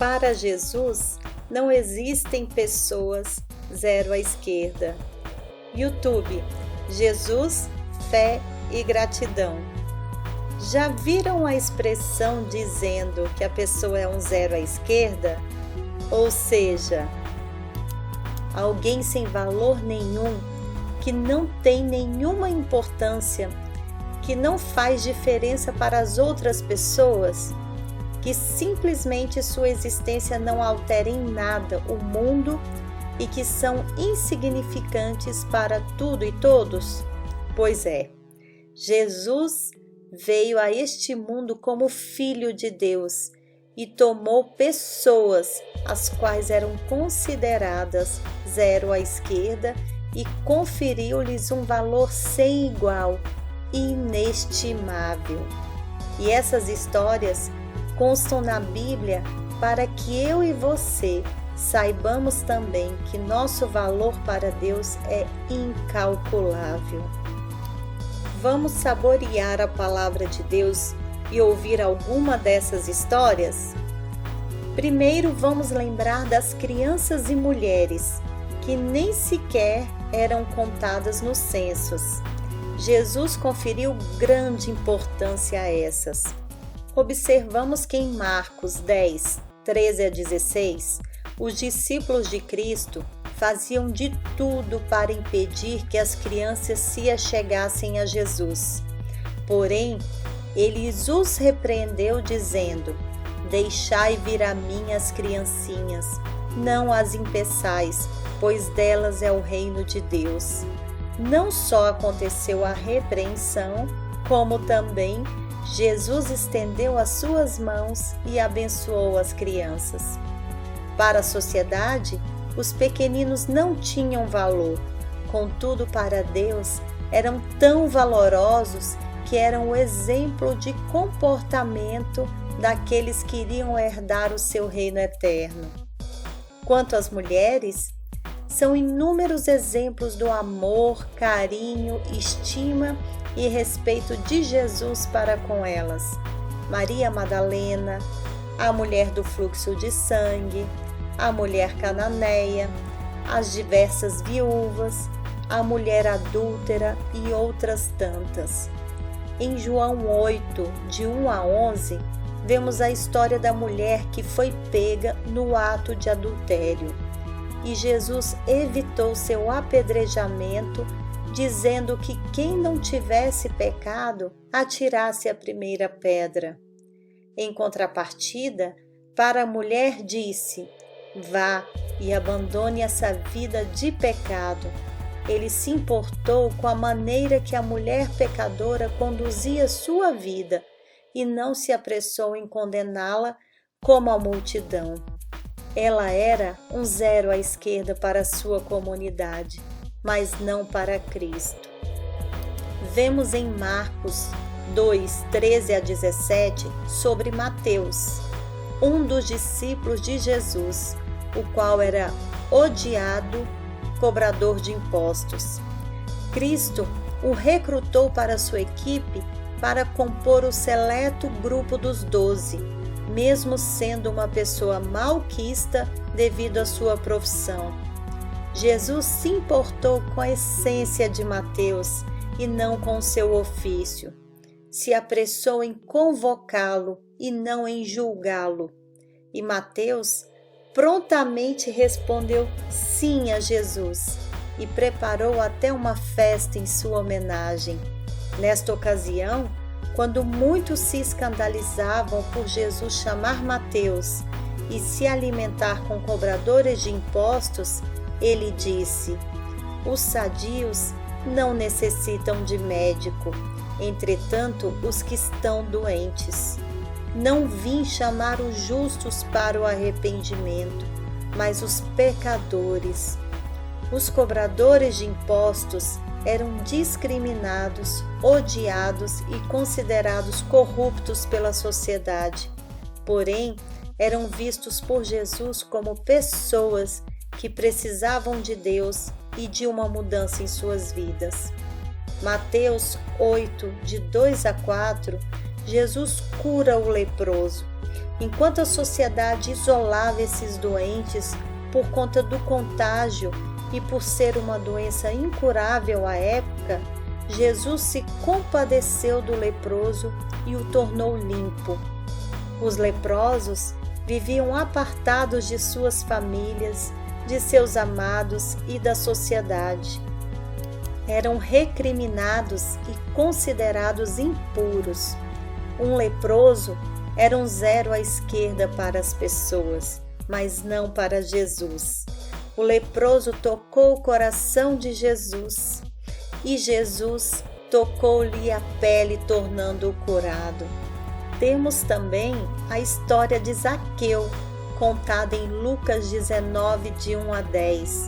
Para Jesus, não existem pessoas zero à esquerda. YouTube, Jesus, fé e gratidão. Já viram a expressão dizendo que a pessoa é um zero à esquerda? Ou seja, alguém sem valor nenhum, que não tem nenhuma importância, que não faz diferença para as outras pessoas, que simplesmente sua existência não altera em nada o mundo e que são insignificantes para tudo e todos? Pois é, Jesus veio a este mundo como Filho de Deus e tomou pessoas as quais eram consideradas zero à esquerda e conferiu-lhes um valor sem igual, inestimável. E essas histórias constam na Bíblia para que eu e você saibamos também que nosso valor para Deus é incalculável. Vamos saborear a palavra de Deus e ouvir alguma dessas histórias? Primeiro, vamos lembrar das crianças e mulheres que nem sequer eram contadas nos censos. Jesus conferiu grande importância a essas. Observamos que em Marcos 10, 13 a 16, os discípulos de Cristo faziam de tudo para impedir que as crianças se achegassem a Jesus. Porém, ele os repreendeu dizendo: "Deixai vir a mim as criancinhas, não as impeçais, pois delas é o reino de Deus." Não só aconteceu a repreensão, como também Jesus estendeu as suas mãos e abençoou as crianças. Para a sociedade, os pequeninos não tinham valor, contudo, para Deus, eram tão valorosos que eram o exemplo de comportamento daqueles que iriam herdar o seu reino eterno. Quanto às mulheres, são inúmeros exemplos do amor, carinho, estima e respeito de Jesus para com elas. Maria Madalena, a mulher do fluxo de sangue, a mulher cananeia, as diversas viúvas, a mulher adúltera e outras tantas. Em João 8, de 1 a 11, vemos a história da mulher que foi pega no ato de adultério. E Jesus evitou seu apedrejamento, dizendo que quem não tivesse pecado atirasse a primeira pedra. Em contrapartida, para a mulher disse: "Vá e abandone essa vida de pecado." Ele se importou com a maneira que a mulher pecadora conduzia sua vida e não se apressou em condená-la como a multidão. Ela era um zero à esquerda para a sua comunidade, mas não para Cristo. Vemos em Marcos 2, 13 a 17 sobre Mateus, um dos discípulos de Jesus, o qual era odiado, cobrador de impostos. Cristo o recrutou para sua equipe para compor o seleto grupo dos 12, mesmo sendo uma pessoa malquista devido à sua profissão. Jesus se importou com a essência de Mateus e não com seu ofício. Se apressou em convocá-lo e não em julgá-lo. E Mateus prontamente respondeu sim a Jesus e preparou até uma festa em sua homenagem. Nesta ocasião, quando muitos se escandalizavam por Jesus chamar Mateus e se alimentar com cobradores de impostos, ele disse: "Os sadios não necessitam de médico, entretanto os que estão doentes. Não vim chamar os justos para o arrependimento, mas os pecadores." Os cobradores de impostos eram discriminados, odiados e considerados corruptos pela sociedade. Porém, eram vistos por Jesus como pessoas que precisavam de Deus e de uma mudança em suas vidas. Mateus 8, de 2 a 4, Jesus cura o leproso. Enquanto a sociedade isolava esses doentes por conta do contágio e por ser uma doença incurável à época, Jesus se compadeceu do leproso e o tornou limpo. Os leprosos viviam apartados de suas famílias, de seus amados e da sociedade. Eram recriminados e considerados impuros. Um leproso era um zero à esquerda para as pessoas, mas não para Jesus. O leproso tocou o coração de Jesus e Jesus tocou-lhe a pele, tornando-o curado. Temos também a história de Zaqueu, contada em Lucas 19, de 1 a 10.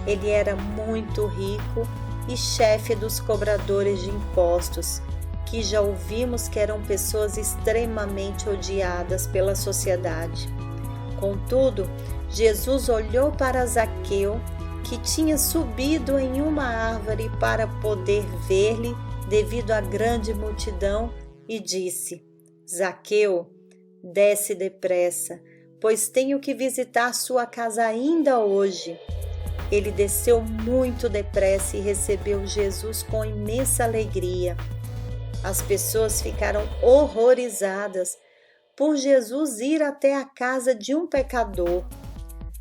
Ele era muito rico e chefe dos cobradores de impostos, que já ouvimos que eram pessoas extremamente odiadas pela sociedade. Contudo, Jesus olhou para Zaqueu, que tinha subido em uma árvore para poder ver-lhe devido à grande multidão, e disse: Zaqueu, desce depressa, pois tenho que visitar sua casa ainda hoje. Ele desceu muito depressa e recebeu Jesus com imensa alegria. As pessoas ficaram horrorizadas por Jesus ir até a casa de um pecador.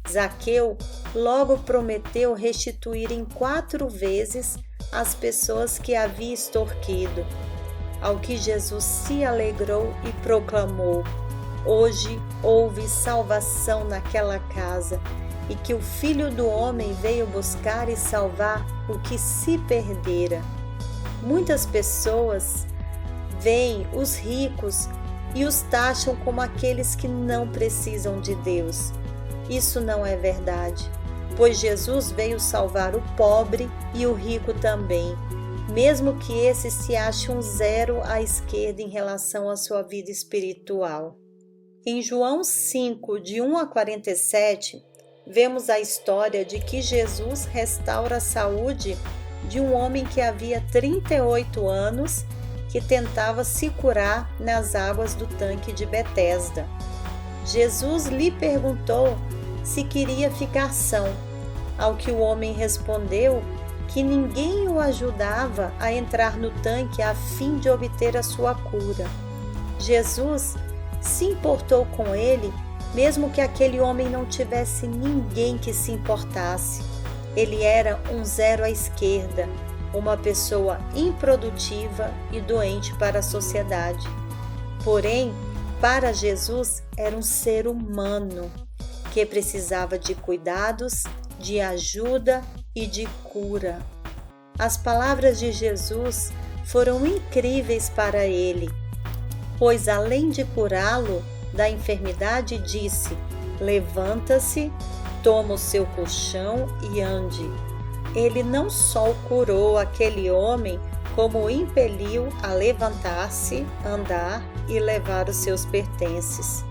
Zaqueu logo prometeu restituir em 4 vezes as pessoas que havia extorquido. Ao que Jesus se alegrou e proclamou: hoje houve salvação naquela casa, e que o Filho do Homem veio buscar e salvar o que se perdera. Muitas pessoas veem os ricos e os taxam como aqueles que não precisam de Deus. Isso não é verdade, pois Jesus veio salvar o pobre e o rico também, mesmo que esse se ache um zero à esquerda em relação à sua vida espiritual. Em João 5, de 1 a 47, vemos a história de que Jesus restaura a saúde de um homem que havia 38 anos que tentava se curar nas águas do tanque de Betesda. Jesus lhe perguntou se queria ficar são, ao que o homem respondeu que ninguém o ajudava a entrar no tanque a fim de obter a sua cura. Jesus se importou com ele, mesmo que aquele homem não tivesse ninguém que se importasse. Ele era um zero à esquerda, uma pessoa improdutiva e doente para a sociedade. Porém, para Jesus era um ser humano que precisava de cuidados, de ajuda e de cura. As palavras de Jesus foram incríveis para ele, pois além de curá-lo da enfermidade, disse: levanta-se, toma o seu colchão e ande. Ele não só curou aquele homem, como o impeliu a levantar-se, andar e levar os seus pertences.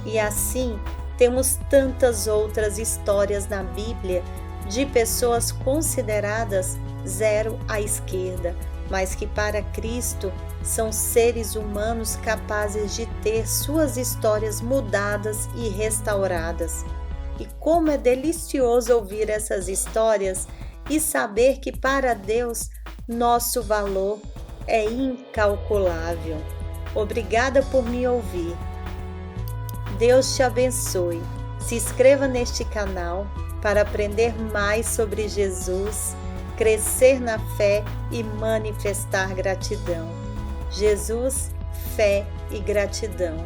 E assim, temos tantas outras histórias na Bíblia de pessoas consideradas zero à esquerda, mas que para Cristo são seres humanos capazes de ter suas histórias mudadas e restauradas. E como é delicioso ouvir essas histórias e saber que para Deus nosso valor é incalculável. Obrigada por me ouvir. Deus te abençoe. Se inscreva neste canal para aprender mais sobre Jesus, crescer na fé e manifestar gratidão. Jesus, fé e gratidão.